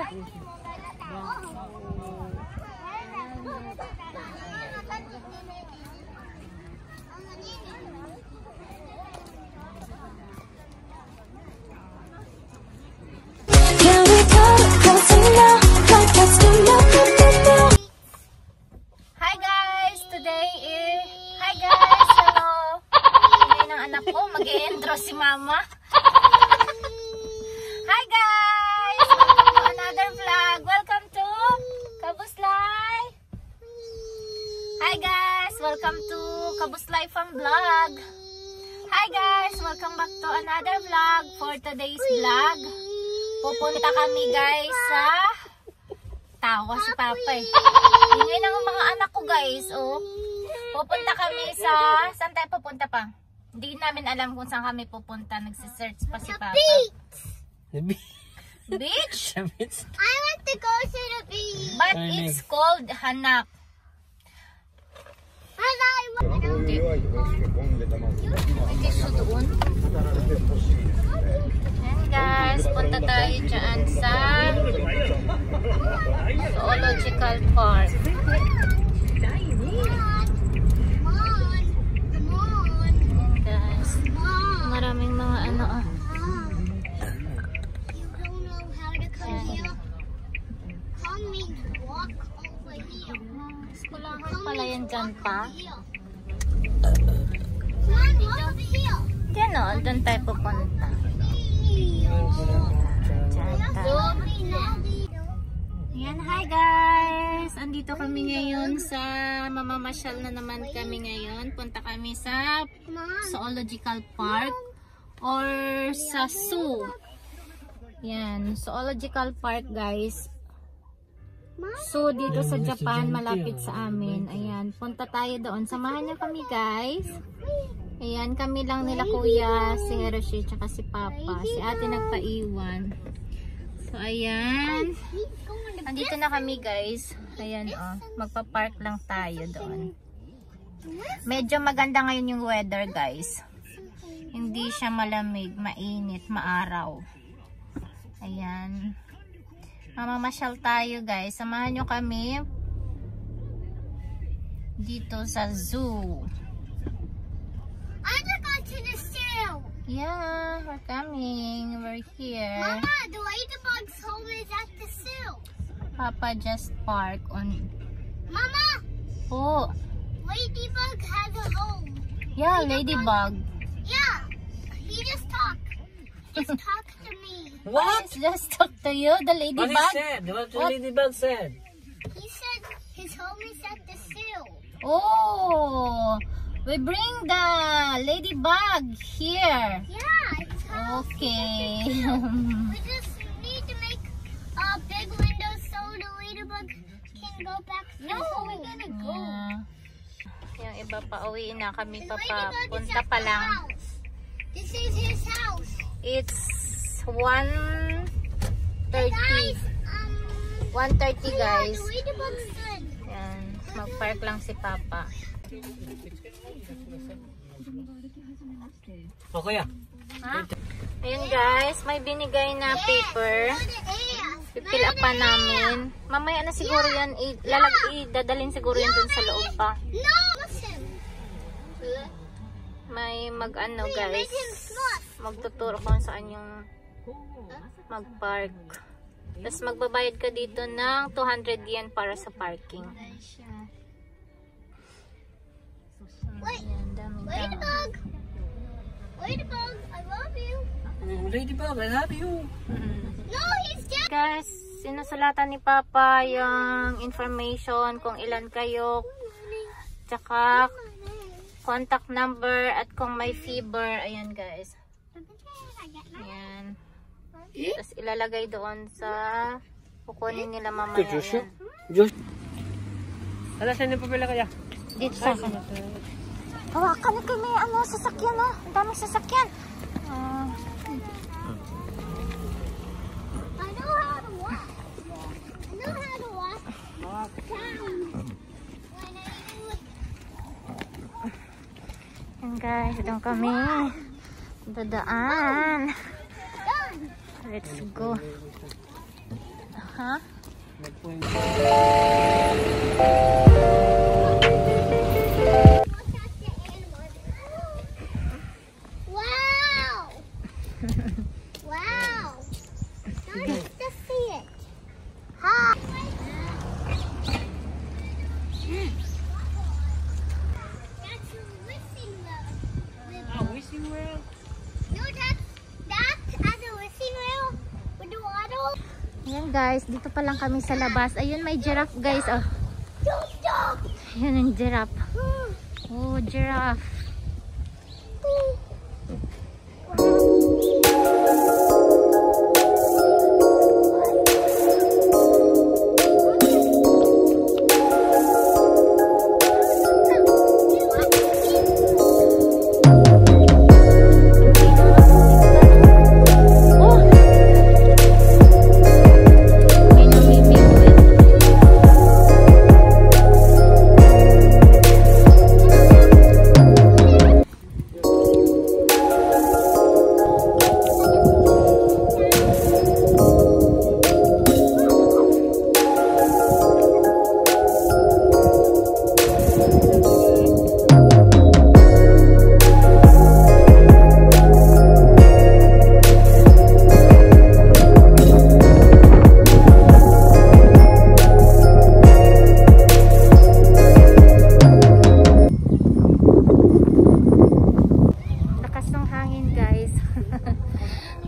here. Hi guys! Today is... Hi guys! Hello! Hindi ng anak ko. Mag-i-intro si mama. Hi guys! Welcome to another vlog. Welcome to Kabuslay. Hi guys! Welcome to Kabuslay Farm Vlog. Hi guys! Welcome back to another vlog. For today's vlog, pupunta kami guys sa... Tawa si Papa eh. Ingay ng mga anak ko guys. Oh. Pupunta kami sa... Saan tayo pupunta pa? Hindi namin alam kung saan kami pupunta. Nagsisearch pa si Papa. The beach. Beach? I want to go to the beach. But it's called Hanak. Ito doon. Ayan guys, punta tayo dyan sa Zoological Park. Guys, maraming mga ano ah. Skulahan pala yan dyan pa. Diyan o, doon tayo pupunta. Ayan, hi guys! Andito kami ngayon sa mamamasyal na naman kami ngayon. Punta kami sa Zoological Park or sa zoo. Yan, Zoological Park guys. So, dito sa Japan, malapit sa amin. Ayan, punta tayo doon. Samahan niyo kami guys. Ayan, kami lang nila kuya, si Hiroshi, tsaka si Papa. Si ate nagpaiwan. So, ayan. Andito na kami guys. Ayan oh, magpa-park lang tayo doon. Medyo maganda ngayon yung weather guys. Hindi siya malamig, mainit, maaraw. Ayan. Mamamasyal tayo guys. Samahan nyo kami dito sa zoo. I want to go to the zoo. Yeah, we're coming. We're here. Mama, the ladybug's home is at the zoo. Papa just park on. Mama, Oh, ladybug has a home. yeah, ladybug. Yeah, he just talked. Just talk to me. What? Just talk to you, the What he ladybug. said? What the What? ladybug said? He said his home is at the zoo. Oh, we bring the ladybug here. Yeah, it's house. Okay. We just need to make big windows so the ladybug can go back. No, we're gonna go. Yeah. Yung iba pa, uwi na kami The pa ladybug is punta at pa the lang. house. This is his house. It's Hey 1:30. guys, 1:30 guys. The ladybug's good. Yan, mag-park lang si Papa. Oh, kuya. Ha? Ayun guys, may binigay na paper. Pipil up pa namin. Mamaya na siguro yan, idadalhin siguro yan dun sa loob pa. No, listen. May mag-ano guys, magtuturo kung saan yung mag-park. Tapos magbabayad ka dito ng 200 yen para sa parking. Ayan, daming tao. Ladybug. Ladybug, I love you. Oh, ladybug, I love you. No, he's dead. Guys, sinusulatan ni Papa yung information kung ilan kayo, tsaka contact number at kung may fever. Ayan guys. Ayan. Tapos ilalagay doon sa kukunin nila mamaya. Yan. Josh. Ala, saan yung papila kaya? Dito sa akin. Hawakan na kayo may ano, sasakyan oh. Ang daming sasakyan. I know how to walk. I know how to walk. Ayan guys, doon kami dadaan. Let's go. Ha? Nag-point. Wow! Wow! Nice to see it. Hi. That's a wishing well. Wishing well. No, that's as a wishing well with the water. Ayan guys, dito pa lang kami sa labas. Ayun, may giraffe guys. Oh. Stop! Ayan ang giraffe. Oh, giraffe.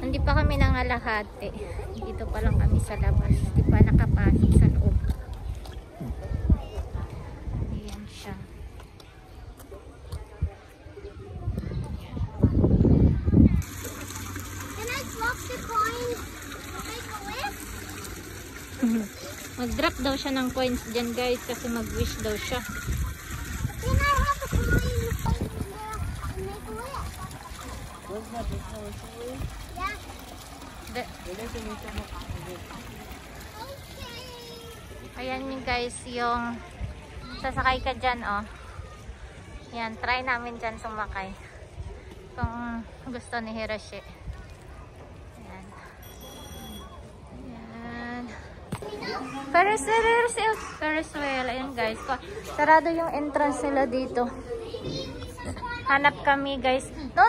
Hindi pa kami nangalahati. Dito pa lang kami sa labas. Hindi pa nakapasok sa loob. Ayan siya. Can I drop the coins? Make a wish? Mag-drop daw siya ng coins dyan guys kasi mag-wish daw siya. Can I have a coin and make a wish? What's that? Yeah. The- Okay. Ayan yung guys, yung sasakay ka dyan, oh. Yan, try namin dyan sumakay. Kung gusto ni Hiroshi. Ayan. Ayan. Ferris wheel. Ayan guys. Sarado yung entrance nila dito. Hanap kami guys. No,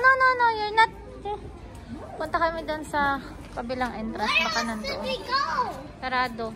you're not. Punta kami doon sa kabilang entrance. Baka nandoon. We go. Sarado.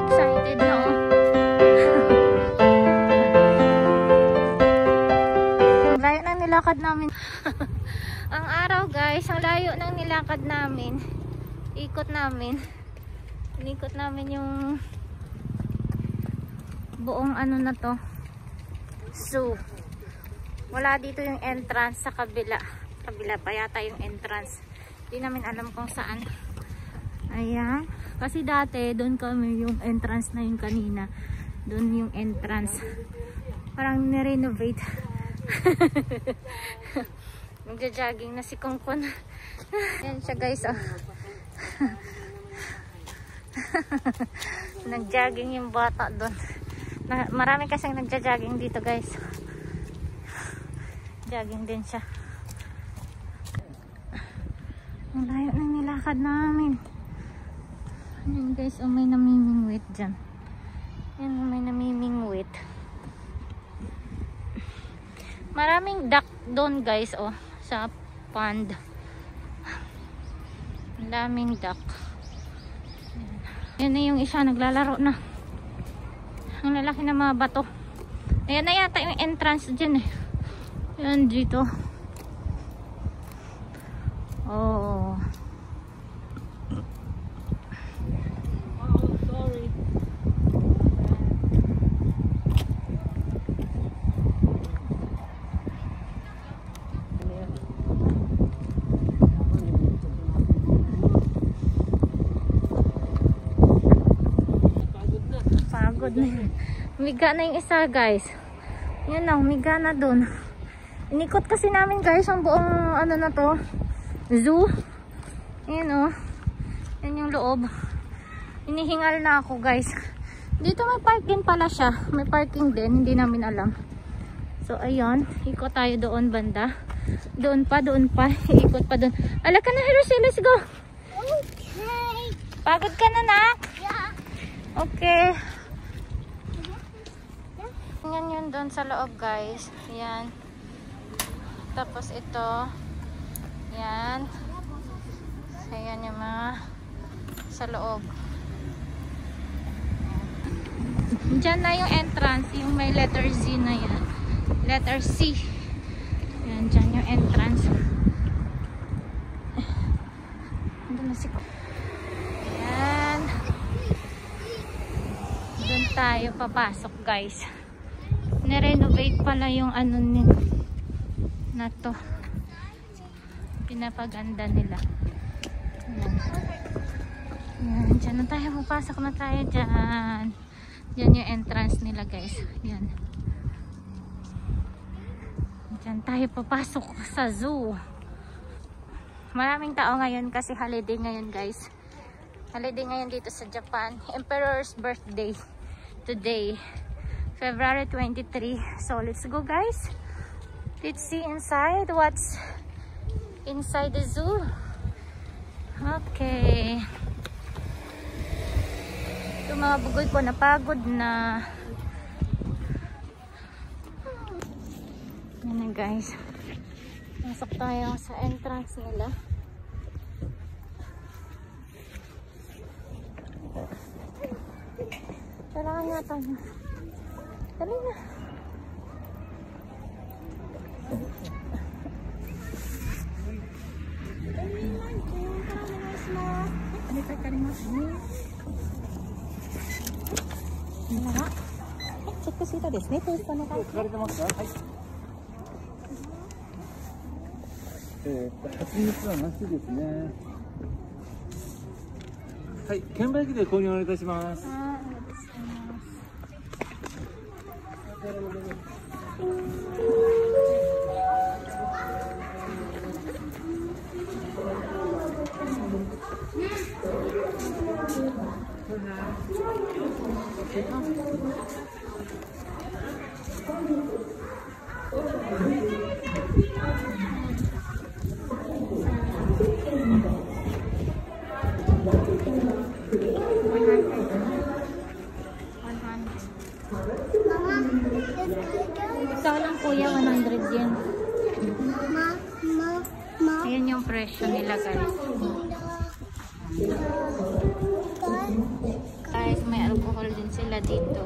Excited na oh. Ang layo ng nilakad namin. Ang araw guys, ang layo ng nilakad namin. Ikot namin. Inikot namin yung buong ano na to. So, wala dito yung entrance sa kabila. Kabila pa yata yung entrance. Hindi namin alam kung saan. Ayan. Kasi dati, doon kami yung entrance na yung kanina. Doon yung entrance. Parang nirenovate. Magja-jogging na si Kongkon. Ayan siya guys. Oh. Nag-jogging yung bata doon. Marami kasing nagja-jogging dito guys. Jogging din siya. Ang layo na nilakad namin. Ayan guys, oh, may namimingwit dyan. Ayan, may namimingwit. Maraming duck doon guys, oh, sa pond. Ang daming duck. Ayan na yung isa, naglalaro na. Ang lalaki ng mga bato. Ayan na yata yung entrance dyan eh. Ayan dito. Oh. Sorry. Pagod na yun. Humiga na yung isa guys. Yan na, humiga na dun. Inikot kasi namin guys ang buong ano na to, zoo. Ayan o. Yan yung loob. Inihingal na ako guys. Dito may parking pala siya. May parking din. Hindi namin alam. So ayun. Ikot tayo doon banda. Doon pa. Ikot pa doon. Ala ka na Hiroshi. Let's go. Okay. Pagod ka na nak? Yeah. Okay. Yan yun doon sa loob guys. Yan. Tapos ito. Yan. Ayan yung mga sa loob. Diyan na yung entrance. Yung may letter Z na yan. Letter C. Yan. Diyan yung entrance. Doon na si ko. Yan. Doon tayo papasok guys. Nirenovate pala yung ano na to. Pinapaganda nila. Yan. Yan. Diyan na tayo. Papasok na tayo dyan. Diyan yung entrance nila guys. Yan. Diyan tayo papasok sa zoo. Maraming tao ngayon kasi holiday ngayon guys. Holiday ngayon dito sa Japan. Emperor's birthday. Today. February 23. So let's go guys. Let's see inside what's inside the zoo. Okay. Ito mga bugoy ko napagod na. Yan na guys. Pasok tayo sa entrance nila. Kailangan yata na. Dali na.はい、券売機で購入お願いいたします。Isa lang kuya, 100 yen. Ayan yung presyo nila guys. Guys, may alcohol din sila dito.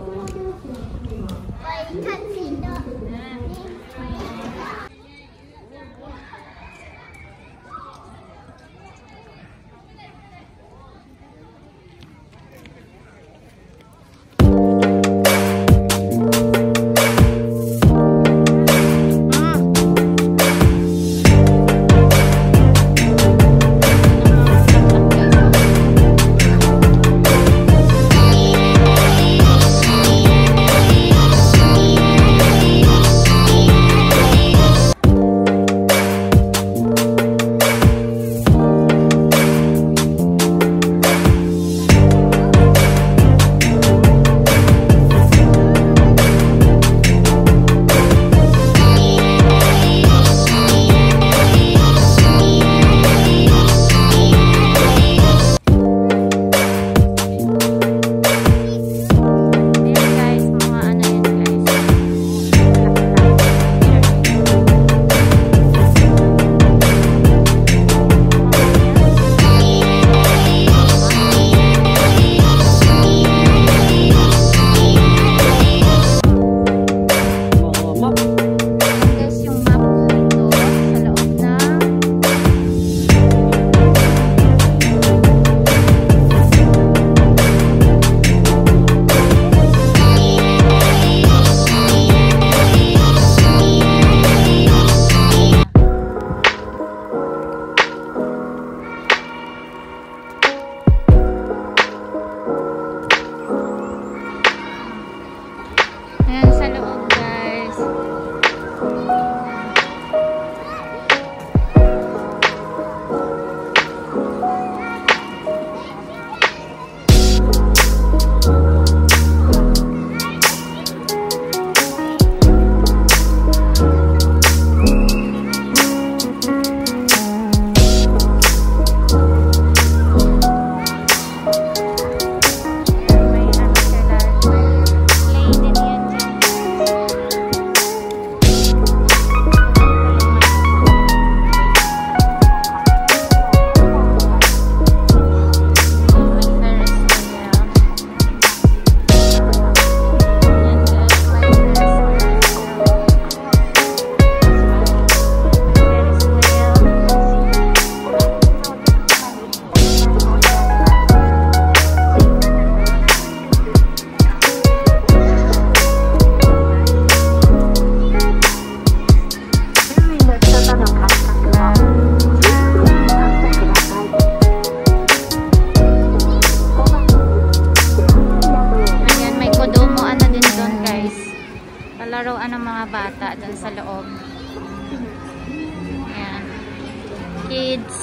kids.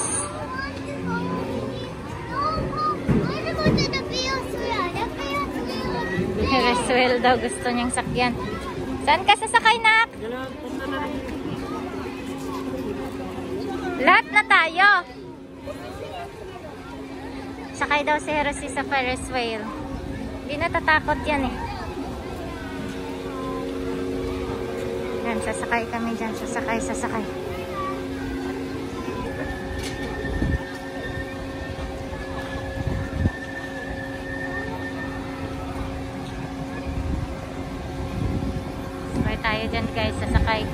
Ferris wheel daw gusto niyang sakyan. Saan ka sasakay, nak? Lahat na tayo. Sakay daw si Herosi sa Ferris wheel. Hindi natatakot yan eh. Yan, sasakay kami dyan. Sasakay. Sasakay tayo dyan guys. Sasakay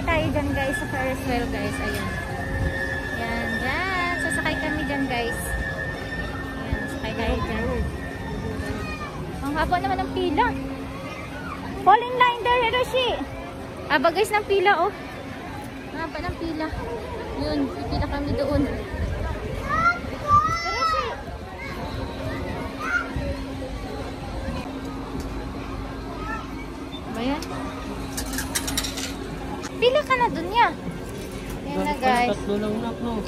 tayo dyan guys sa Ferris wheel guys. Ayan. Yan, dyan. Sasakay kami dyan guys. Ayan, sakay tayo dyan. Ang haba naman ng pila. Fall in line there, Hiroshi. Aba guys ng pila oh. Haba ng pila. Yun, pipila kami doon. Hiroshi. Ba yan? Pila ka na dun niya. Yan na guys. Tatlo lang na no.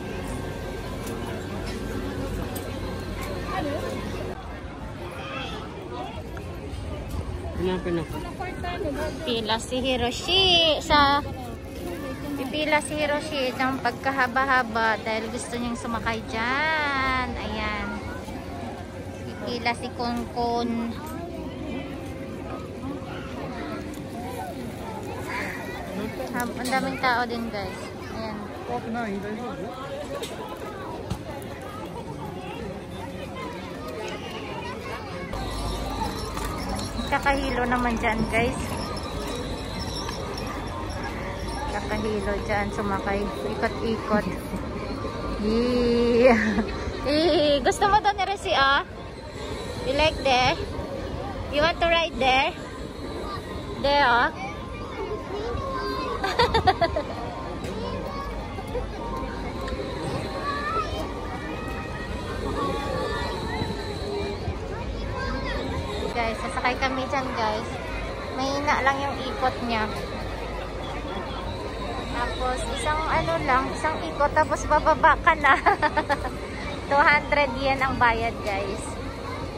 Pila si Hiroshi pipila si Hiroshi ng pagkahaba-haba dahil gusto niyang sumakay dyan. Ayan. Pipila si Konkon. Ang daming tao din guys. Ayan. Kakahilo naman dyan guys. Kakahilo dyan. Sumakay. Ikot-ikot. Gusto mo doon Hiroshi ah? You like there? You want to ride there? There ah? Guys, sasakay kami dyan guys. Mahina lang yung ikot niya. Tapos isang ikot tapos bababa ka na. 200 yen ang bayad guys.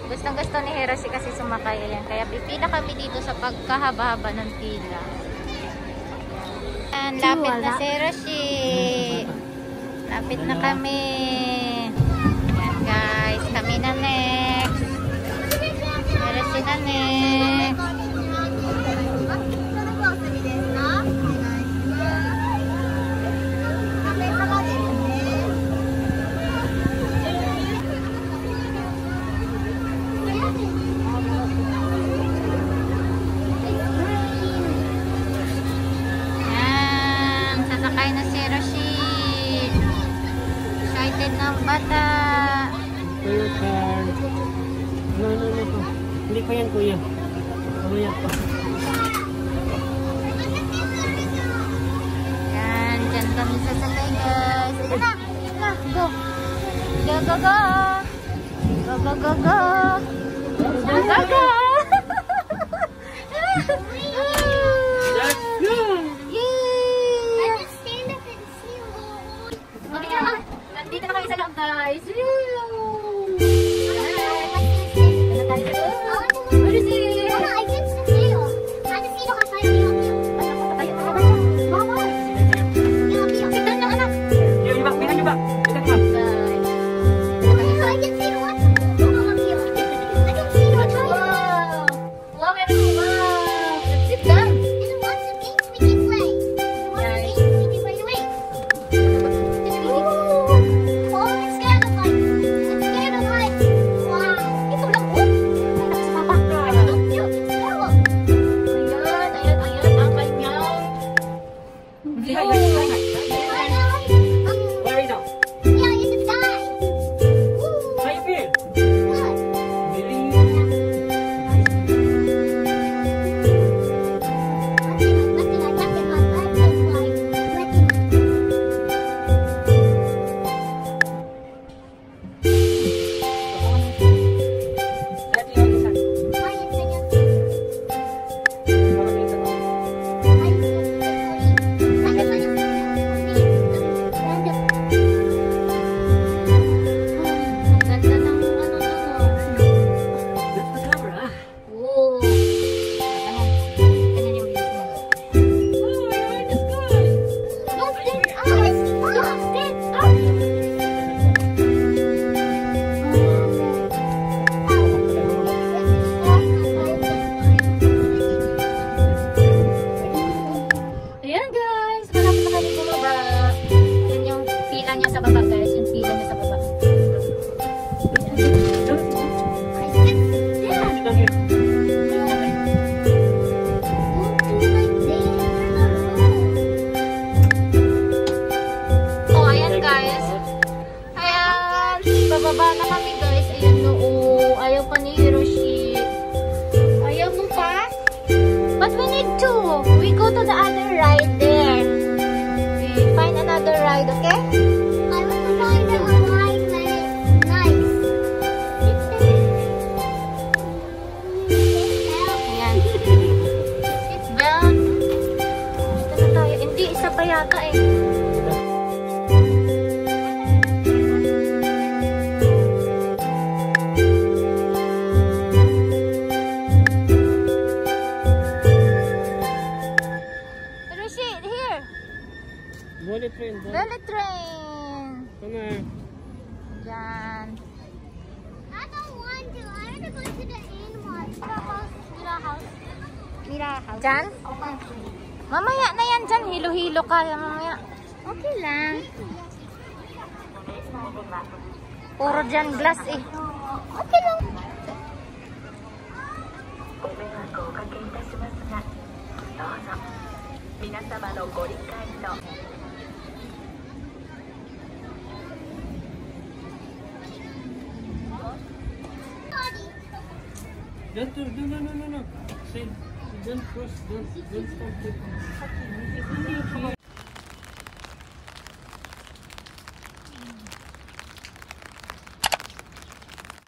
Gustong gusto ni Hiroshi kasi sumakay yan. Kaya pipila kami dito sa pagkahaba-haba ng pila. Ayan, lapit na si Hiroshi. Lapit na kami. Ayan guys, kami na next. Hiroshi na next. Ng bata. Kuya Carl. No. Hindi pa yan kuya. Kuya pa. Yan. Diyan kami sasakay guys. Ito na. Go. Go. Go. Let's go! Yay! I just stand up and see you. Nandito na kami sa loob guys. Oh, it's kind of like niya sa baba guys, yung pila niya sa baba. Oh, ayan guys. Ayan, bababa na kami guys. Ayan no, ayaw pa ni Hiroshi. Ayaw mo pa? But we need to. We go to the other ride there. We find another ride, okay? I want to find a ride that is nice. Ayan. Seatbelt. Dito na tayo. Hindi, isa pa yata eh. Hiroshi, here. Bullet train. Bullet train. Ito na. Yan. I don't want to. I want to go to the animal house. Mira house. Diyan? Mamaya na yan dyan. Hilo-hilo ka. Mamaya. Okay lang. Puro dyan glass eh. Okay lang. No. Say, don't cross, don't stop it.